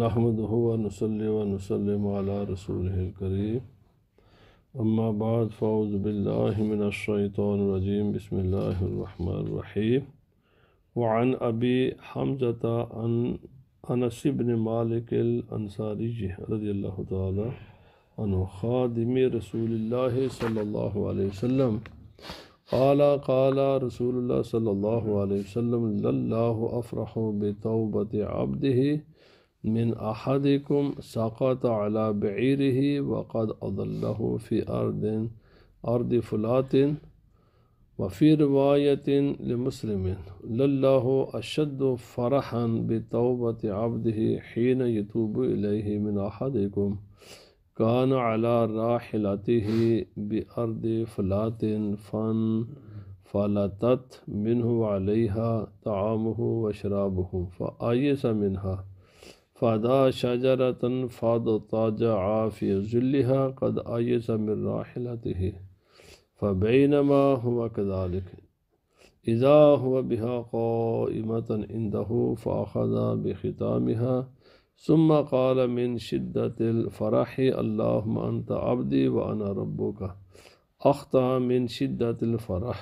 نحمده ونصلي ونسلم على رسوله الكريم اما بعد فاعوذ بالله من الشيطان الرجيم بسم الله الرحمن الرحيم وعن ابي حمزة عن انس بن مالك الانصاري رضي الله تعالى عنه خادم رسول الله صلى الله عليه وسلم قال رسول الله صلى الله عليه وسلم لله افرح بتوبة عبده من احدكم سقط على بعيره وقد اضله في ارض فلات وفي رواية لمسلم لله اشد فرحا بتوبة عبده حين يتوب اليه من احدكم كان على راحلته بأرض فلات فانفلتت منه عليها طعامه وشرابه فآيس منها فأدى شجرة فاضطجع في ظلها قد آيس من راحلته فبينما هو كذلك إذا هو بها قائمة عنده فأخذ بختامها ثم قال من شدة الفرح اللهم أنت عبدي وأنا ربك أخطأ من شدة الفرح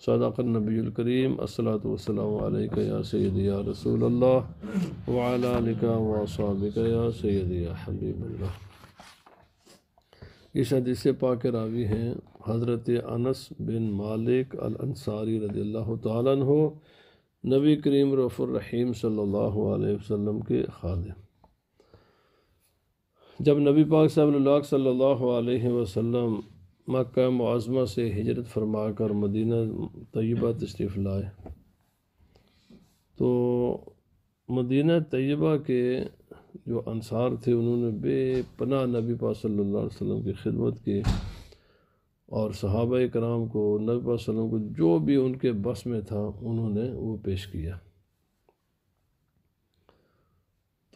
صدق النبی الکریم الصلاۃ والسلام علیک یا سیدی یا رسول اللہ وعلی آلک واصحابک یا سیدی یا حبیب اللہ۔ اس حدیث پاک کے راوی ہیں حضرت انس بن مالک الانصاری رضی اللہ تعالیٰ عنہ، نبی کریم رؤوف الرحیم صلی اللہ علیہ وسلم کے خادم۔ جب نبی پاک صلی اللہ علیہ وسلم مکہ معظمہ سے ہجرت فرما کر مدینہ طیبہ تشریف لائے تو مدینہ طیبہ کے جو انصار تھے انہوں نے بے پناہ نبی پاک صلی اللہ علیہ وسلم کی خدمت کی، اور صحابہ کرام کو نبی پاک صلی اللہ علیہ وسلم کو جو بھی ان کے بس میں تھا انہوں نے وہ پیش کیا۔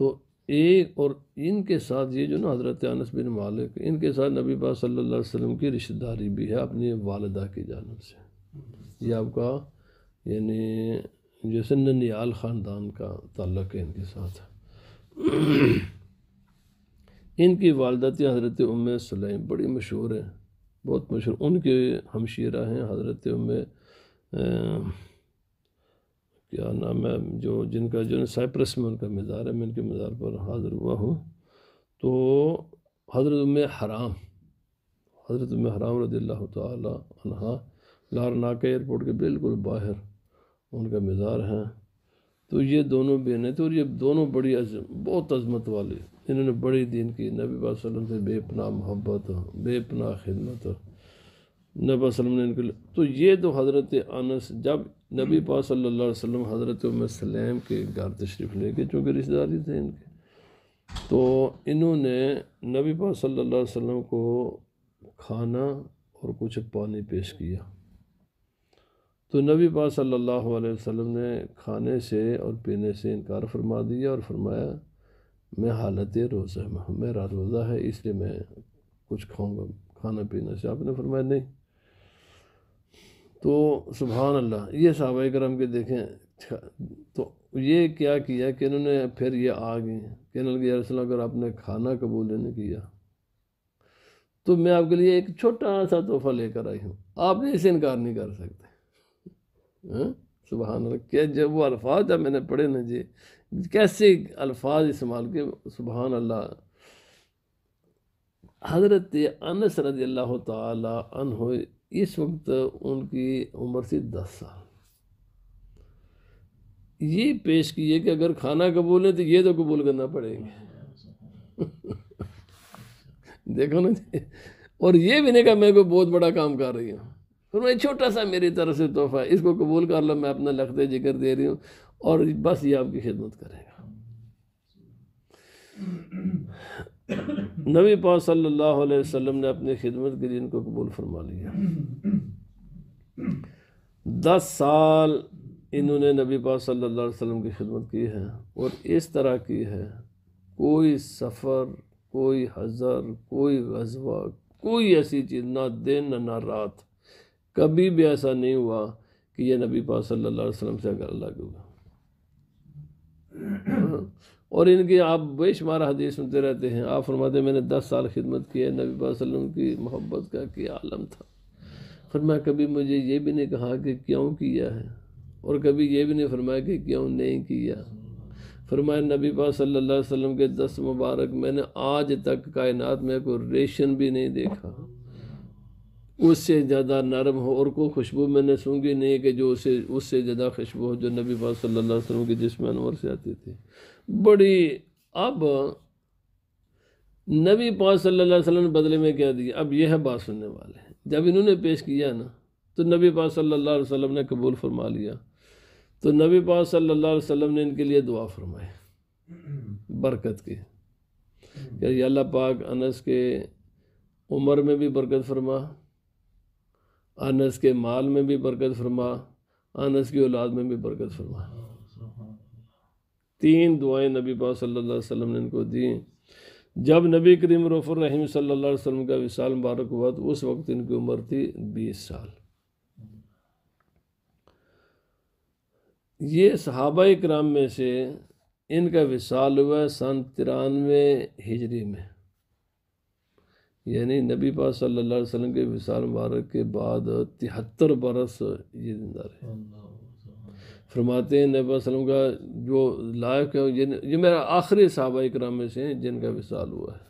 تو ایک اور ان کے ساتھ یہ جو نا حضرت انس بن مالک، ان کے ساتھ نبی پاک صلی اللہ علیہ وسلم کی رشتہ داری بھی ہے اپنی والدہ کی جانب سے۔ یہ آپ کا یعنی جیسے ننیال خاندان کا تعلق ہے ان کے ساتھ۔ ان کی والدہ تھی حضرت ام سلیم، بڑی مشہور ہے، بہت مشہور۔ ان کے ہمشیرہ ہیں حضرت ام کیا نام ہے جو جن کا جو سائپرس میں ان کا مزار ہے، میں ان کے مزار پر حاضر ہوا ہوں۔ تو حضرت ام حرام رضی اللہ تعالی عنہ لارناکہ ایئرپورٹ کے بالکل باہر ان کا مزار ہے۔ تو یہ دونوں بہنیں تھے، اور یہ دونوں بڑی بہت عظمت والی، انہوں نے بڑی دین کی، نبی پاک صلی اللہ علیہ وسلم سے بے پناہ محبت، بے پناہ خدمت نبی صلی اللہ علیہ وسلم نے ان کے لیے۔ تو یہ تو حضرت انس جب نبی پاک صلی اللہ علیہ وسلم حضرت ام سلیم کے گھر تشریف لے کے، چونکہ رشتہ داری تھے ان کے، تو انہوں نے نبی پاک صلی اللہ علیہ وسلم کو کھانا اور کچھ پانی پیش کیا۔ تو نبی پاک صلی اللہ علیہ وسلم نے کھانے سے اور پینے سے انکار فرما دیا اور فرمایا میں حالت روزہ میں ہوں، میرا روزہ ہے اس لیے میں کچھ کھاؤں گا، کھانا پینے سے۔ آپ نے فرمایا نہیں۔ تو سبحان اللہ، یہ صحابہ کرام کے دیکھیں، تو یہ کیا کیا کہ انہوں نے پھر یہ آگے کہنے لگے یا رسول اللہ اگر آپ نے کھانا قبول نہیں کیا تو میں آپ کے لیے ایک چھوٹا سا تحفہ لے کر آئی ہوں، آپ نے اسے انکار نہیں کر سکتے۔ سبحان اللہ، کہ جب وہ الفاظ جب میں نے پڑھے نا جی، کیسے الفاظ استعمال کے، سبحان اللہ۔ حضرت انس رضی اللہ تعالی عنہ اس وقت ان کی عمر تھی 10 سال۔ یہ پیش کیے کہ اگر کھانا قبول ہے تو یہ تو قبول کرنا پڑے گا۔ دیکھو نا جی، اور یہ بھی نہیں کہا میں کوئی بہت بڑا کام کر رہی ہوں، پھر میں چھوٹا سا میری طرف سے تحفہ ہے، اس کو قبول کر لو، میں اپنا لخت جگر دے رہی ہوں اور بس یہ آپ کی خدمت کرے گا۔ نبی پاک صلی اللہ علیہ وسلم نے اپنی خدمت کے لیے ان کو قبول فرما لیا۔ 10 سال انہوں نے نبی پاک صلی اللہ علیہ وسلم کی خدمت کی ہے، اور اس طرح کی ہے، کوئی سفر، کوئی حضر، کوئی غزوہ، کوئی ایسی چیز، نہ دن نہ رات، کبھی بھی ایسا نہیں ہوا کہ یہ نبی پاک صلی اللہ علیہ وسلم سے اگر الگ ہوگا۔ اور ان کی آپ بے شمار حدیث سنتے رہتے ہیں۔ آپ فرماتے ہیں میں نے 10 سال خدمت کی ہے، نبی صلی اللہ علیہ وسلم کی محبت کا کیا عالم تھا۔ فرمایا کبھی مجھے یہ بھی نہیں کہا کہ کیوں کیا ہے، اور کبھی یہ بھی نہیں فرمایا کہ کیوں نہیں کیا۔ فرمایا نبی پاک صلی اللہ علیہ وسلم کے دست مبارک میں نے آج تک کائنات میں کوئی ریشن بھی نہیں دیکھا اس سے زیادہ نرم ہو، اور کوئی خوشبو میں نے سونگھی نہیں کہ جو اس سے زیادہ خوشبو ہو جو نبی پاک صلی اللہ علیہ وسلم کے جسم انور سے آتی تھی۔ بڑی اب نبی پاک صلی اللہ علیہ وسلم نے بدلے میں کیا دیا؟ اب یہ ہے بات سننے والے، جب انہوں نے پیش کیا نا تو نبی پاک صلی اللہ علیہ وسلم نے قبول فرما لیا۔ تو نبی پاک صلی اللہ علیہ وسلم نے ان کے لیے دعا فرمائی برکت کی کہ یا اللہ پاک انس کے عمر میں بھی برکت فرما، انس کے مال میں بھی برکت فرما، انس کی اولاد میں بھی برکت فرما۔ 3 دعائیں نبی پاک صلی اللہ علیہ وسلم نے ان کو دیں۔ جب نبی کریم رؤوف الرحیم صلی اللہ علیہ وسلم کا وصال مبارک ہوا تو اس وقت ان کی عمر تھی 20 سال۔ یہ صحابہ کرام میں سے ان کا وصال ہوا سن 93 ہجری میں، یعنی نبی پاک صلی اللہ علیہ وسلم کے وصال مبارک کے بعد 73 برس یہ زندہ رہے۔ فرماتے ہیں نبی صلی اللہ علیہ وسلم کا جو لائق ہے یہ میرا آخری صحابہ کرام میں سے ہیں جن کا وصال ہوا ہے،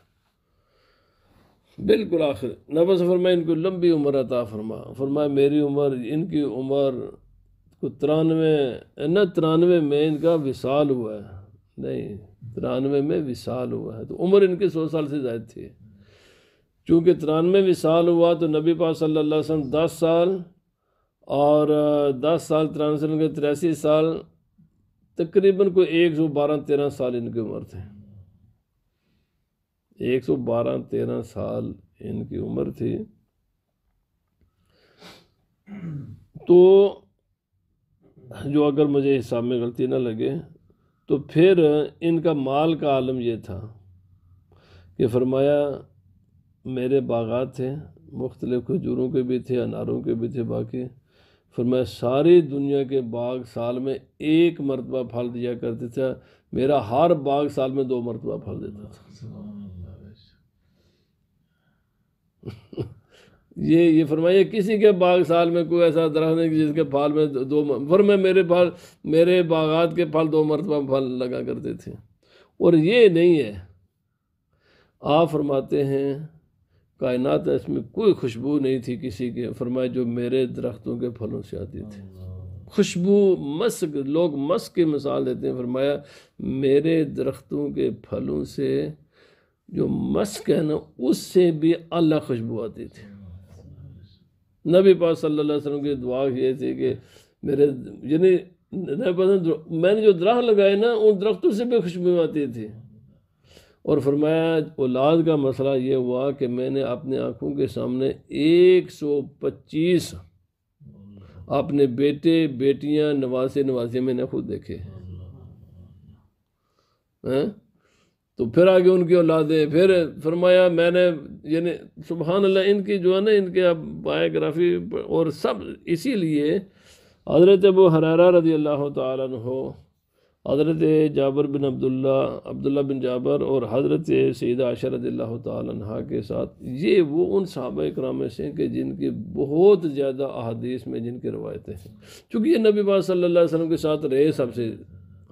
بالکل آخر۔ نبی صلی اللہ علیہ وسلم فرمایا ان کو لمبی عمر عطا فرما۔ فرمایا میری عمر، ان کی عمر کو 93 میں ان کا وصال ہوا ہے، نہیں 93 میں وصال ہوا ہے، تو عمر ان کی 100 سال سے زائد تھی۔ چونکہ 93 وصال ہوا تو نبی پاک صلی اللہ علیہ وسلم 10 سال اور 10 سال 93 کے 83 سال، تقریباً کوئی 112-13 سال ان کی عمر تھے، 112-13 سال ان کی عمر تھی۔ تو جو اگر مجھے حساب میں غلطی نہ لگے تو پھر ان کا مال کا عالم یہ تھا کہ فرمایا میرے باغات تھے، مختلف کھجوروں کے بھی تھے، اناروں کے بھی تھے، باقی فرمایا ساری دنیا کے باغ سال میں 1 مرتبہ پھل دیا کرتے تھے، میرا ہر باغ سال میں 2 مرتبہ پھل دیتا تھا۔ یہ فرمایا کسی کے باغ سال میں کوئی ایسا درخت نہیں جس کے پھل میں 2 فرمایا میرے باغات کے پھل 2 مرتبہ پھل لگا کرتے تھے۔ اور یہ نہیں ہے، آپ فرماتے ہیں کائنات اس میں کوئی خوشبو نہیں تھی کسی کے، فرمایا جو میرے درختوں کے پھلوں سے آتی تھی۔ خوشبو مسک، لوگ مسک کی مثال دیتے ہیں، فرمایا میرے درختوں کے پھلوں سے جو مسک ہے نا اس سے بھی اعلیٰ خوشبو آتی تھی۔ نبی پاک صلی اللہ علیہ وسلم کی دعا یہ تھی کہ میرے یعنی میں نے جو درخت لگائے نا ان درختوں سے بھی خوشبو آتی تھی۔ اور فرمایا اولاد کا مسئلہ یہ ہوا کہ میں نے اپنے آنکھوں کے سامنے 125 اپنے بیٹے بیٹیاں نوازے میں نے خود دیکھے، تو پھر آگے ان کی اولادیں، پھر فرمایا میں نے یعنی سبحان اللہ ان کی جو ہے نا ان کے بایوگرافی اور سب، اسی لیے حضرت ابو ہریرہ رضی اللہ تعالیٰ عنہ، حضرت جابر بن عبداللہ بن جابر اور حضرت سیدہ عائشہ رضی اللہ تعالیٰ عنہ کے ساتھ، یہ وہ ان صحابہ کرام میں سے ہیں کہ جن کی بہت زیادہ احادیث میں جن کی روایتیں ہیں، چونکہ یہ نبی پاک صلی اللہ علیہ وسلم کے ساتھ رہے سب سے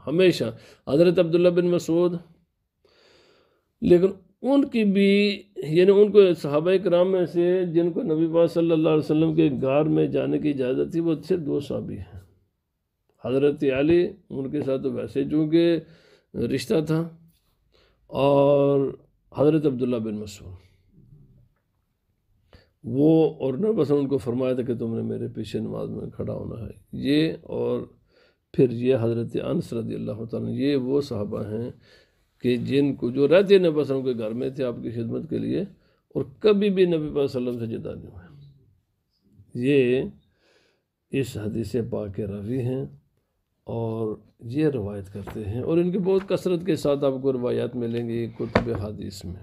ہمیشہ۔ حضرت عبداللہ بن مسعود، لیکن ان کی بھی یعنی ان کو صحابہ کرام میں سے جن کو نبی پاک صلی اللہ علیہ وسلم کے غار میں جانے کی اجازت تھی وہ صرف 2 صحابی ہیں، حضرت علی، ان کے ساتھ تو ویسے چونکہ رشتہ تھا، اور حضرت عبداللہ بن مسعود، وہ اور نبی صلی ان کو فرمایا تھا کہ تم نے میرے پیچھے نماز میں کھڑا ہونا ہے، یہ اور پھر یہ حضرت انس رضی اللہ تعالیٰ، یہ وہ صحابہ ہیں کہ جن کو جو رہتے نبی صلی اللہ علیہ وسلم کے گھر میں تھے آپ کی خدمت کے لیے، اور کبھی بھی نبی صلی اللہ علیہ وسلم سے جدا نہیں ہوئے۔ یہ اس حدیث پاک کے راوی ہیں اور یہ روایت کرتے ہیں، اور ان کی بہت کثرت کے ساتھ آپ کو روایات ملیں گی کتب حدیث میں۔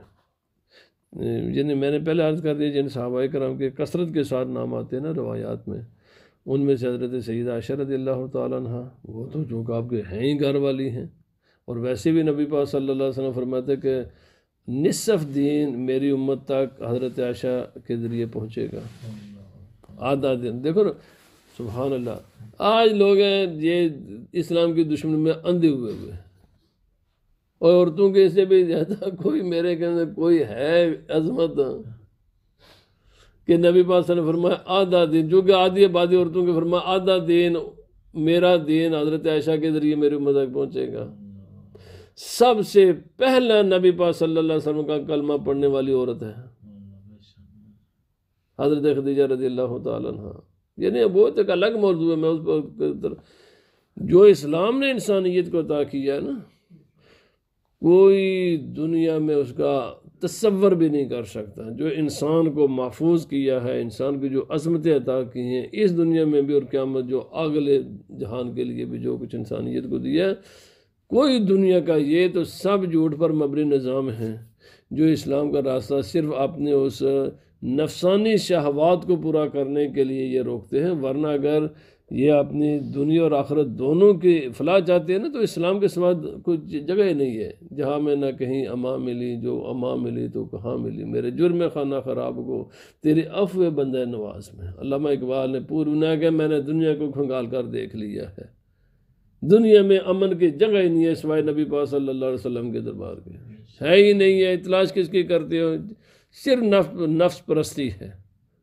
یعنی میں نے پہلے عرض کر دیا جن صحابہ کرام کے کثرت کے ساتھ نام آتے ہیں نا روایات میں، ان میں سے حضرت سیدہ عائشہ رضی اللہ تعالیٰ عنہ، وہ تو جو کہ آپ کے ہیں ہی گھر والی ہیں، اور ویسے بھی نبی پاک صلی اللہ علیہ وسلم فرماتے کہ نصف دین میری امت تک حضرت عائشہ کے ذریعے پہنچے گا، آدھا دن. دیکھو نا سبحان اللہ، آج لوگ ہیں یہ اسلام کی دشمنی میں اندھے ہوئے اور عورتوں کے سے بھی زیادہ کوئی میرے کے اندر کوئی ہے عظمت کہ نبی پاک صلی اللہ علیہ وسلم نے فرمایا آدھا دن، جو کہ آدھی آبادی عورتوں کے فرمایا آدھا دن میرا دین حضرت عائشہ کے ذریعے میری امت تک پہنچے گا. سب سے پہلا نبی پاک صلی اللہ علیہ وسلم کا کلمہ پڑھنے والی عورت ہے حضرت خدیجہ رضی اللہ تعالیٰ عنہ. یعنی وہ ایک الگ موضوع ہے. میں اس پر جو اسلام نے انسانیت کو عطا کیا ہے نا، کوئی دنیا میں اس کا تصور بھی نہیں کر سکتا. جو انسان کو محفوظ کیا ہے، انسان کی جو عظمتیں عطا کی ہیں اس دنیا میں بھی اور قیامت جو اگلے جہان کے لیے بھی جو کچھ انسانیت کو دیا ہے، کوئی دنیا کا یہ تو سب جھوٹ پر مبنی نظام ہے جو اسلام کا راستہ صرف اپنے اس نفسانی شہوات کو پورا کرنے کے لیے یہ روکتے ہیں. ورنہ اگر یہ اپنی دنیا اور آخرت دونوں کی فلاح چاہتے ہیں نا، تو اسلام کے سوا کوئی جگہ ہی نہیں ہے. جہاں میں نہ کہیں اما ملی، جو اما ملی تو کہاں ملی، میرے جرم خانہ خراب کو تیری عفو بندہ نواز میں. علامہ اقبال نے پوری نہ کہ میں نے دنیا کو کھنگال کر دیکھ لیا ہے، دنیا میں امن کی جگہ ہی نہیں ہے سوائے نبی پاک صلی اللہ علیہ وسلم کے دربار کے، ہے ہی نہیں ہے. تلاش کس کی کرتے ہو؟ صرف نفس پرستی ہے،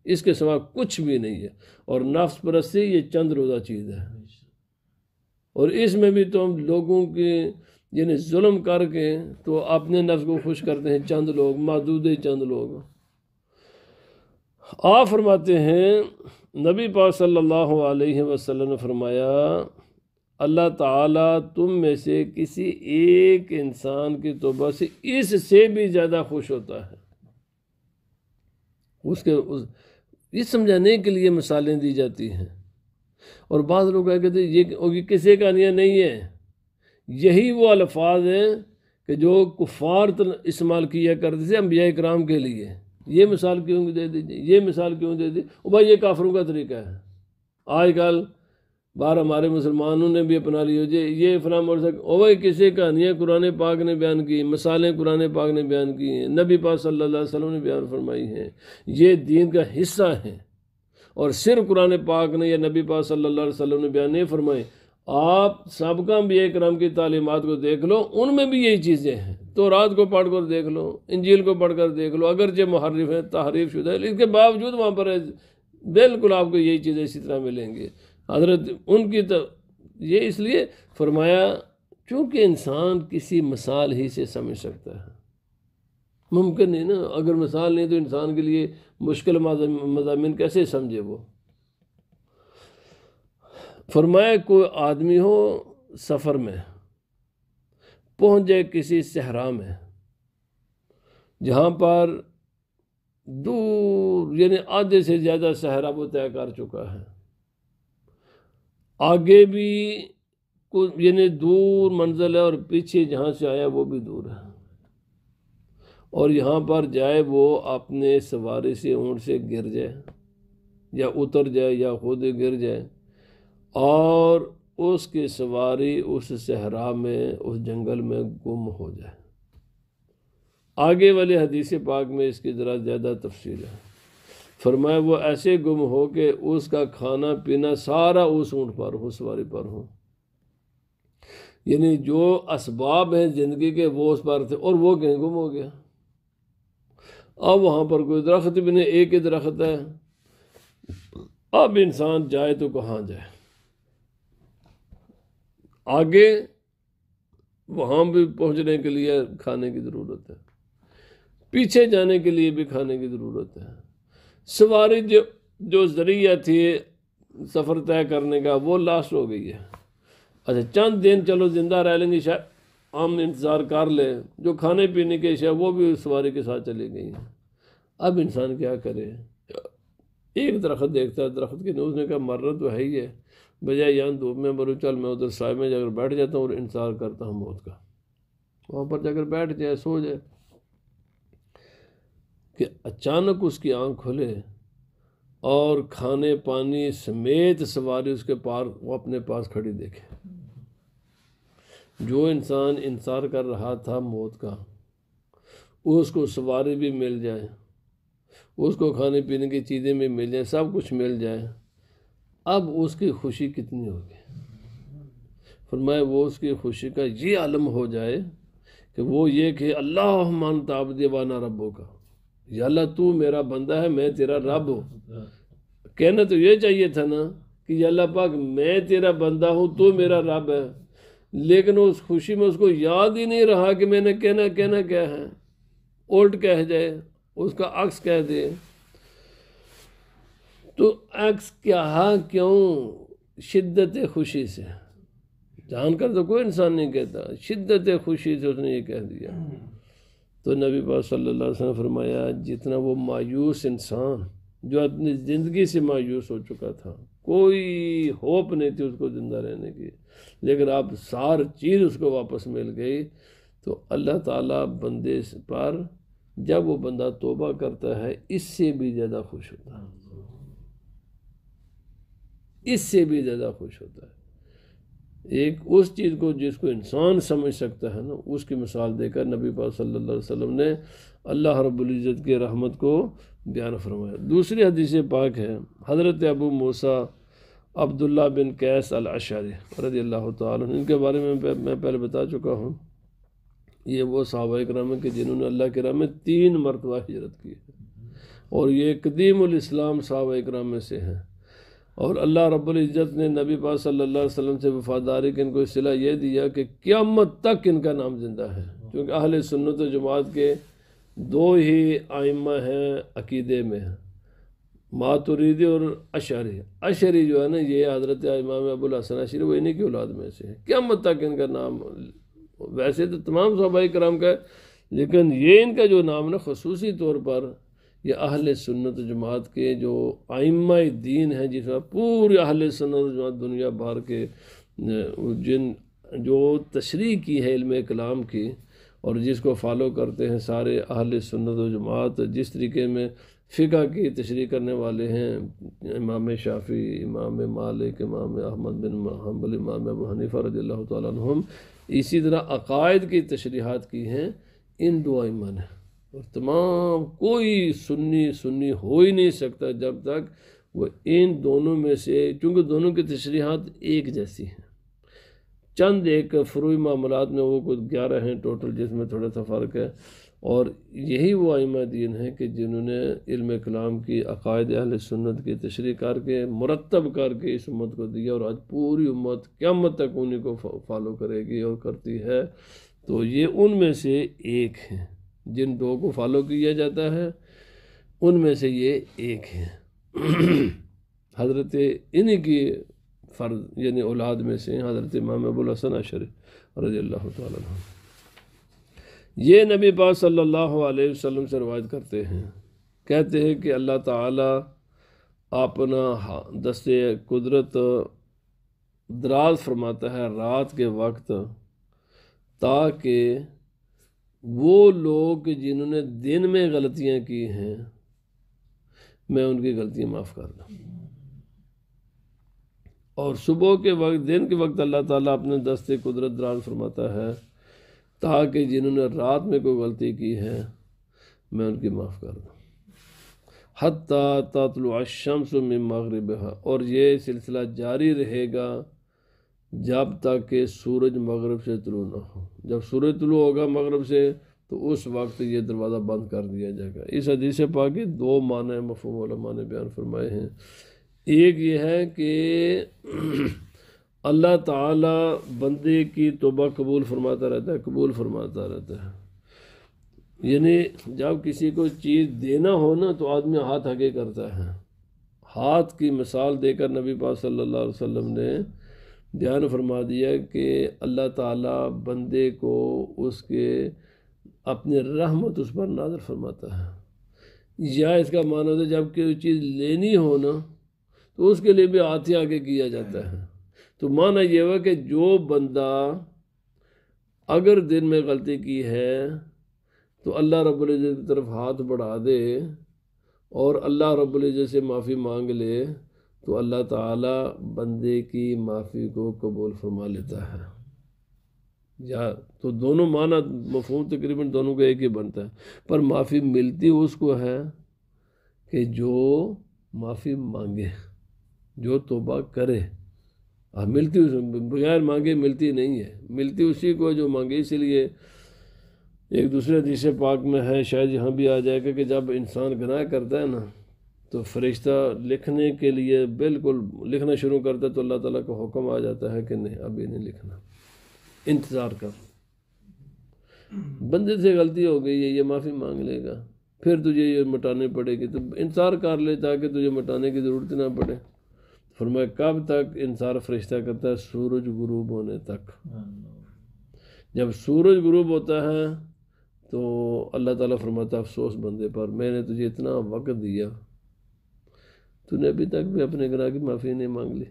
اس کے سوا کچھ بھی نہیں ہے. اور نفس پرستی یہ چند روزہ چیز ہے، اور اس میں بھی تم لوگوں کے یعنی ظلم کر کے تو اپنے نفس کو خوش کرتے ہیں چند لوگ، محدود چند لوگ. آپ فرماتے ہیں نبی پاک صلی اللہ علیہ وسلم نے فرمایا اللہ تعالیٰ تم میں سے کسی ایک انسان کی توبہ سے اس سے بھی زیادہ خوش ہوتا ہے. یہ سمجھانے کے لیے مثالیں دی جاتی ہیں. اور بعض لوگ کہتے ہیں یہ کسی کہانیاں نہیں ہیں، یہی وہ الفاظ ہیں کہ جو کفار استعمال کیا کرتے تھے انبیاء کرام کے لیے. یہ مثال کیوں دے دیجیے، یہ مثال کیوں دے دی؟ بھائی یہ کافروں کا طریقہ ہے. آج کل باہر ہمارے مسلمانوں نے بھی اپنا لی جی یہ فلاں اور بھائی کسی کہانیاں قرآن پاک نے بیان کی، مثالیں قرآن پاک نے بیان کی ہیں، نبی پاک صلی اللہ علیہ وسلم نے بیان فرمائی ہیں، یہ دین کا حصہ ہیں. اور صرف قرآن پاک نے یا نبی پاک صلی اللہ علیہ وسلم نے بیان نہیں فرمائے. آپ سابقہ انبیاء کرام کی تعلیمات کو دیکھ لو، ان میں بھی یہی چیزیں ہیں. تورات کو پڑھ کر دیکھ لو، انجیل کو پڑھ کر دیکھ لو، اگرچہ محرف ہیں، تحریف شدہ ہے، اس کے باوجود وہاں پر بالکل آپ کو یہی چیزیں اسی طرح ملیں گی. حضرت ان کی یہ اس لیے فرمایا چونکہ انسان کسی مثال ہی سے سمجھ سکتا ہے. ممکن نہیں نا، اگر مثال نہیں تو انسان کے لیے مشکل مضامین کیسے سمجھے وہ. فرمایا کوئی آدمی ہو سفر میں پہنچ جائے کسی صحرا میں جہاں پر دور یعنی آدھے سے زیادہ صحرا وہ طے کر چکا ہے، آگے بھی یعنی دور منزل ہے اور پیچھے جہاں سے آیا وہ بھی دور ہے، اور یہاں پر جائے وہ اپنے سواری سے اونٹ سے گر جائے یا اتر جائے یا خود گر جائے، اور اس کی سواری اس صحرا میں اس جنگل میں گم ہو جائے. آگے والے حدیث پاک میں اس کی ذرا زیادہ تفصیل ہے. فرمایا وہ ایسے گم ہو کہ اس کا کھانا پینا سارا اس اونٹ پر ہو، سواری پر ہو، یعنی جو اسباب ہیں زندگی کے وہ اس پر تھے اور وہ کہیں گم ہو گیا. اب وہاں پر کوئی درخت بھی نہیں، ایک ہی درخت ہے. اب انسان جائے تو کہاں جائے؟ آگے وہاں بھی پہنچنے کے لیے کھانے کی ضرورت ہے، پیچھے جانے کے لیے بھی کھانے کی ضرورت ہے. سواری جو ذریعہ تھی سفر طے کرنے کا وہ لاسٹ ہو گئی ہے. اچھا چند دن چلو زندہ رہ لیں گے، شاید ہم انتظار کر لیں، جو کھانے پینے کے اشیاء وہ بھی سواری کے ساتھ چلی گئی ہیں. اب انسان کیا کرے؟ ایک درخت دیکھتا ہے، درخت کی نوز نے کہا مرنا تو ہے ہی ہے، بجائے یہاں دھوپ میں برو چل میں ادھر سائے میں جا کر بیٹھ جاتا ہوں اور انتظار کرتا ہوں موت کا. وہاں پر جا کر بیٹھ جائے، سو جائے کہ اچانک اس کی آنکھ کھلے اور کھانے پانی سمیت سواری اس کے پاس وہ اپنے پاس کھڑی دیکھے. جو انسان انتظار کر رہا تھا موت کا، اس کو سواری بھی مل جائے، اس کو کھانے پینے کی چیزیں بھی مل جائیں، سب کچھ مل جائے، اب اس کی خوشی کتنی ہوگی؟ فرمایا وہ اس کی خوشی کا یہ عالم ہو جائے کہ وہ یہ کہ اللہم انت عبدی وانا ربک، یا اللہ تو میرا بندہ ہے، میں تیرا رب ہوں۔ کہنا تو یہ چاہیے تھا نا کہ یا اللہ پاک میں تیرا بندہ ہوں، تو میرا رب ہے، لیکن اس خوشی میں اس کو یاد ہی نہیں رہا کہ میں نے کہنا کیا ہے، الٹ کہہ جائے، اس کا عکس کہہ دے۔ تو عکس کیوں؟ شدت خوشی سے، جان کر تو کوئی انسان نہیں کہتا، شدت خوشی سے اس نے یہ کہہ دیا۔ تو نبی پاک صلی اللہ علیہ وسلم فرمایا جتنا وہ مایوس انسان جو اپنی زندگی سے مایوس ہو چکا تھا، کوئی ہوپ نہیں تھی اس کو زندہ رہنے کی، لیکن اب ساری چیز اس کو واپس مل گئی، تو اللہ تعالیٰ بندے پر جب وہ بندہ توبہ کرتا ہے اس سے بھی زیادہ خوش ہوتا ہے، اس سے بھی زیادہ خوش ہوتا ہے۔ ایک اس چیز کو جس کو انسان سمجھ سکتا ہے نا، اس کی مثال دے کر نبی پاک صلی اللہ علیہ وسلم نے اللہ رب العزت کی رحمت کو بیان فرمایا۔ دوسری حدیث پاک ہے حضرت ابو موسیٰ عبداللہ بن قیس الاشعری رضی اللہ تعالیٰ عنہ، ان کے بارے میں پہلے بتا چکا ہوں، یہ وہ صحابہ کرام ہیں کہ جنہوں نے اللہ کے راہ میں 3 مرتبہ ہجرت کی ہے، اور یہ قدیم الاسلام صحابہ کرام میں سے ہیں، اور اللہ رب العزت نے نبی پاک صلی اللہ علیہ وسلم سے وفاداری کے ان کو اصطلاح یہ دیا کہ قیامت تک ان کا نام زندہ ہے، کیونکہ اہل سنت و جماعت کے 2 ہی ائمہ ہیں عقیدے میں، ماتریدی اور اشعری۔ اشعری جو ہے نا یہ حضرت امام ابو الحسن اشعری وہ انہی کی اولاد میں سے ہے، قیامت تک ان کا نام، ویسے تو تمام صحابہ کرام کا ہے لیکن یہ ان کا جو نام ہے خصوصی طور پر یہ اہل سنت و جماعت کے جو ائمہ دین ہیں، جس میں پوری اہل سنت و جماعت دنیا بھر کے جن جو تشریح کی ہے علم کلام کی، اور جس کو فالو کرتے ہیں سارے اہل سنت و جماعت، جس طریقے میں فقہ کی تشریح کرنے والے ہیں امام شافعی، امام مالک، امام احمد بن حنبل، امام ابو حنیفہ رضی اللہ تعالیٰ عنہم، اسی طرح عقائد کی تشریحات کی ہیں ان 2 ائمہ نے، اور تمام کوئی سنی ہو ہی نہیں سکتا جب تک وہ ان دونوں میں سے، چونکہ دونوں کی تشریحات ایک جیسی ہیں، چند ایک فروعی معاملات میں وہ کچھ 11 ہیں ٹوٹل جس میں تھوڑا سا فرق ہے، اور یہی وہ ائمہ دین ہیں کہ جنہوں نے علم کلام کی عقائد اہل سنت کی تشریح کر کے مرتب کر کے اس امت کو دیا، اور آج پوری امت قیامت تک انہیں کو فالو کرے گی اور کرتی ہے۔ تو یہ ان میں سے ایک ہیں، جن 2 کو فالو کیا جاتا ہے ان میں سے یہ ایک ہیں، حضرت انہی کی فرد یعنی اولاد میں سے حضرت امام ابو الحسن اشعری رضی اللہ تعالیٰ عنہ۔ یہ نبی پاک صلی اللہ علیہ وسلم سے روایت کرتے ہیں، کہتے ہیں کہ اللہ تعالیٰ اپنا دست قدرت دراز فرماتا ہے رات کے وقت، تاکہ وہ لوگ جنہوں نے دن میں غلطیاں کی ہیں میں ان کی غلطیاں معاف کر دوں، اور صبح کے وقت دن کے وقت اللہ تعالیٰ اپنے دست قدرت دراز فرماتا ہے تاکہ جنہوں نے رات میں کوئی غلطی کی ہے میں ان کی معاف کر دوں، حتیٰ تطلع الشمس من مغربها، اور یہ سلسلہ جاری رہے گا جب تک کہ سورج مغرب سے طلوع نہ ہو، جب سورج طلوع ہوگا مغرب سے تو اس وقت یہ دروازہ بند کر دیا جائے گا۔ اس حدیث پاک کے 2 معنی مفہوم علماء نے بیان فرمائے ہیں، ایک یہ ہے کہ اللہ تعالیٰ بندے کی توبہ قبول فرماتا رہتا ہے، یعنی جب کسی کو چیز دینا ہو نا تو آدمی ہاتھ آگے کرتا ہے، ہاتھ کی مثال دے کر نبی پاک صلی اللہ علیہ وسلم نے بیان فرما دیا کہ اللہ تعالیٰ بندے کو اس کے اپنی رحمت اس پر نازل فرماتا ہے، یا اس کا معنی ہوتا ہے جب کوئی چیز لینی ہو نا تو اس کے لیے بھی ہاتھ ہی آگے کیا جاتا ہے۔ تو معنی یہ ہوا کہ جو بندہ اگر دن میں غلطی کی ہے تو اللہ رب العزت کی طرف ہاتھ بڑھا دے اور اللہ رب العزت سے معافی مانگ لے تو اللہ تعالیٰ بندے کی معافی کو قبول فرما لیتا ہے۔ یا تو دونوں معنی مفہوم تقریباً دونوں کا ایک ہی بنتا ہے، پر معافی ملتی اس کو ہے کہ جو معافی مانگے، جو توبہ کرے۔ ملتی اس بغیر مانگے ملتی نہیں ہے، ملتی اسی کو جو مانگے۔ اسی لیے ایک دوسرے حدیث پاک میں ہے، شاید یہاں بھی آ جائے گا، کہ جب انسان گناہ کرتا ہے نا تو فرشتہ لکھنے کے لیے بالکل لکھنا شروع کرتا ہے، تو اللہ تعالیٰ کا حکم آ جاتا ہے کہ نہیں ابھی نہیں لکھنا، انتظار کر، بندے سے غلطی ہو گئی ہے، یہ معافی مانگ لے گا، پھر تجھے یہ مٹانے پڑے گی، تو انتظار کر لے تاکہ تجھے مٹانے کی ضرورت نہ پڑے۔ فرمایا کب تک انتظار فرشتہ کرتا ہے؟ سورج غروب ہونے تک۔ جب سورج غروب ہوتا ہے تو اللہ تعالیٰ فرماتا ہے افسوس بندے پر، میں نے تجھے اتنا وقت دیا، تو نے ابھی تک بھی اپنے گناہ کی معافی نہیں مانگ لی۔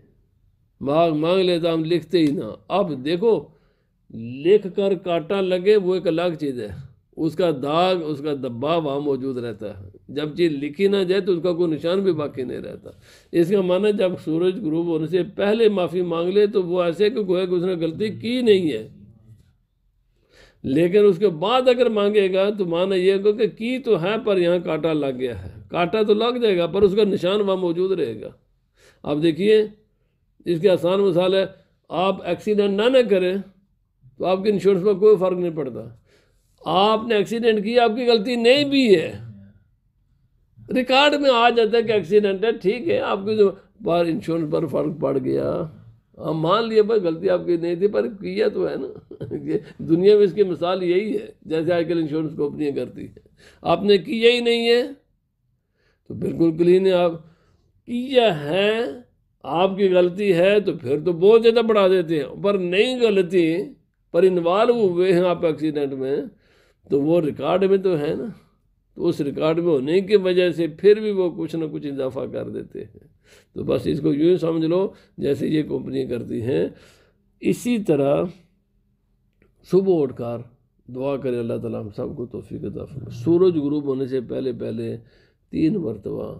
مانگ لیتا، ہم لکھتے ہی نہ۔ اب دیکھو لکھ کر کاٹا لگے وہ ایک الگ چیز ہے، اس کا داغ، اس کا دبا وہاں موجود رہتا ہے۔ جب چیز لکھی نہ جائے تو اس کا کوئی نشان بھی باقی نہیں رہتا۔ اس کا معنی جب سورج غروب ہونے سے پہلے معافی مانگ لے تو وہ ایسے کہ گویا کہ اس نے غلطی کی نہیں ہے، لیکن اس کے بعد اگر مانگے گا تو معنی یہ ہوگا کہ کی تو ہے پر یہاں کاٹا لگ گیا ہے۔ کاٹا تو لگ جائے گا پر اس کا نشان وہاں موجود رہے گا۔ اب دیکھیے اس کی آسان مثال ہے، آپ ایکسیڈنٹ نہ کریں تو آپ کی انشورنس میں کوئی فرق نہیں پڑتا۔ آپ نے ایکسیڈنٹ کیا، آپ کی غلطی نہیں بھی ہے، ریکارڈ میں آ جاتا ہے کہ ایکسیڈنٹ ہے، ٹھیک ہے، آپ کی جو پر انشورنس پر فرق پڑ گیا، ہم مان لیے بھائی غلطی آپ کی نہیں تھی پر کیا تو ہے نا۔ دنیا میں اس کی مثال یہی ہے، جیسے آج کل انشورنس کمپنیاں کرتی ہیں، آپ نے کیا ہی نہیں ہے تو بالکل کلین ہے، آپ کیا ہے، آپ کی غلطی ہے تو پھر تو بہت زیادہ بڑھا دیتے ہیں، پر نہیں غلطی پر انوالو ہوئے ہیں آپ ایکسیڈنٹ میں تو وہ ریکارڈ میں تو ہے نا، تو اس ریکارڈ میں ہونے کی وجہ سے پھر بھی وہ کچھ نہ کچھ اضافہ کر دیتے ہیں۔ تو بس اس کو یوں سمجھ لو جیسے یہ کمپنیاں کرتی ہیں۔ اسی طرح صبح اٹھ کر دعا کرے اللہ تعالیٰ ہم سب کو توفیق عطا فرمائے، سورج غروب ہونے سے پہلے 3 مرتبہ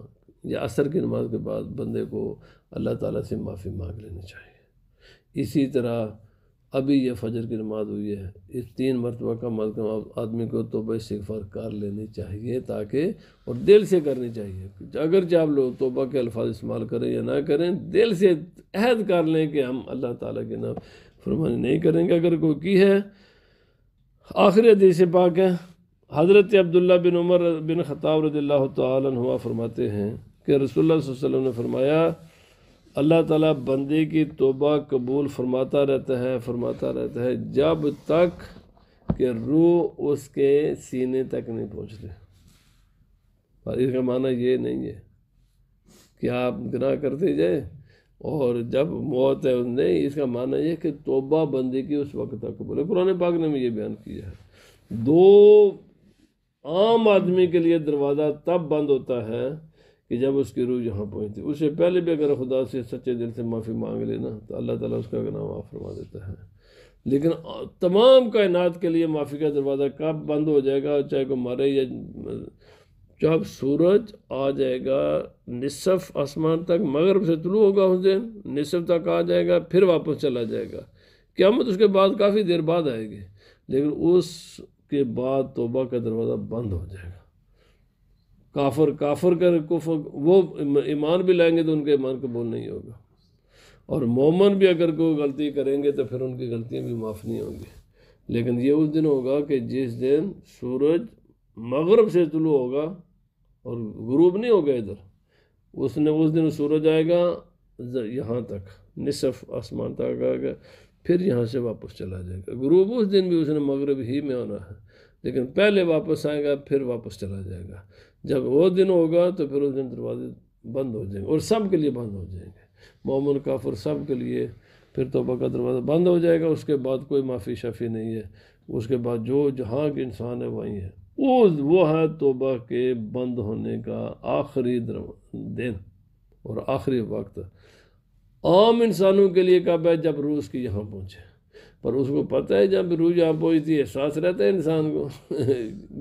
یا عصر کی نماز کے بعد بندے کو اللہ تعالیٰ سے معافی مانگ لینی چاہیے۔ اسی طرح ابھی یہ فجر کی نماز ہوئی ہے، اس 3 مرتبہ کم از کم آدمی کو توبہ استغفار کر لینی چاہیے، تاکہ اور دل سے کرنی چاہیے۔ اگرچہ آپ لوگ توبہ کے الفاظ استعمال کریں یا نہ کریں، دل سے عہد کر لیں کہ ہم اللہ تعالیٰ کے نام فرمانی نہیں کریں گے۔ اگر کوئی کی ہے، آخری حدیث پاک ہے، حضرت عبداللہ بن عمر بن خطاب رضی اللہ تعالیٰ عنہ فرماتے ہیں کہ رسول اللہ صلی اللہ علیہ وسلم نے فرمایا اللہ تعالیٰ بندے کی توبہ قبول فرماتا رہتا ہے جب تک کہ روح اس کے سینے تک نہیں پہنچتے۔ اور اس کا معنی یہ نہیں ہے کہ آپ گناہ کرتے جائیں اور جب موت ہے نہیں، اس کا معنی یہ کہ توبہ بندے کی اس وقت تک قبول ہے۔ قرآن پاک نے بھی یہ بیان کیا ہے، 2 عام آدمی کے لیے دروازہ تب بند ہوتا ہے کہ جب اس کی روح یہاں پہنچتی، اس سے پہلے بھی اگر خدا سے سچے دل سے معافی مانگ لینا تو اللہ تعالیٰ اس کا گناہ معاف فرما دیتا ہے۔ لیکن تمام کائنات کے لیے معافی کا دروازہ کب بند ہو جائے گا؟ چاہے کوئی مرے یا جب سورج آ جائے گا نصف آسمان تک، مغرب سے طلوع ہوگا اس دن، نصف تک آ جائے گا، پھر واپس چلا جائے گا۔ قیامت اس کے بعد کافی دیر بعد آئے گی، لیکن اس کے بعد توبہ کا دروازہ بند ہو جائے گا۔ کافر کر کفر، وہ ایمان بھی لائیں گے تو ان کا ایمان قبول نہیں ہوگا، اور مومن بھی اگر کوئی غلطی کریں گے تو پھر ان کی غلطیاں بھی معاف نہیں ہوں گی۔ لیکن یہ اس دن ہوگا کہ جس دن سورج مغرب سے طلوع ہوگا اور غروب نہیں ہوگا ادھر، اس دن سورج آئے گا یہاں تک، نصف آسمان تک آئے گا، پھر یہاں سے واپس چلا جائے گا۔ غروب اس دن بھی اس نے مغرب ہی میں ہونا ہے، لیکن پہلے واپس آئے گا پھر واپس چلا جائے گا۔ جب وہ دن ہوگا تو پھر اس دن دروازے بند ہو جائیں گے، اور سب کے لیے بند ہو جائیں گے، مومن کافر سب کے لیے پھر توبہ کا دروازہ بند ہو جائے گا۔ اس کے بعد کوئی معافی شفی نہیں ہے، اس کے بعد جو جہاں کے انسان ہے وہیں ہے، وہ ہے توبہ کے بند ہونے کا آخری دن اور آخری وقت۔ عام انسانوں کے لیے کب ہے؟ جب روح اس کی یہاں پہنچے، پر اس کو پتہ ہے جب روح یہاں پہنچتی ہے، احساس رہتا ہے انسان کو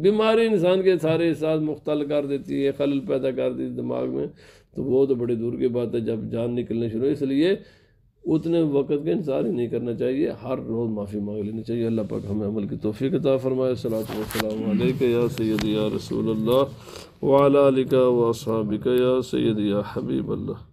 بیماری انسان کے سارے احساس مختل کر دیتی ہے، خلل پیدا کر دیتی ہے دماغ میں، تو وہ تو بڑی دور کی بات ہے جب جان نکلنے شروع۔ اس لیے اتنے وقت کا انتظار ہی نہیں کرنا چاہیے، ہر روز معافی مانگ لینی چاہیے۔ اللہ پاک ہمیں عمل کی توفیق عطا فرمائے۔ صلاۃ والسلام علیک یا سیدی یا رسول اللہ وعلی آلک و اصحابک یا سیدی یا حبیب اللہ۔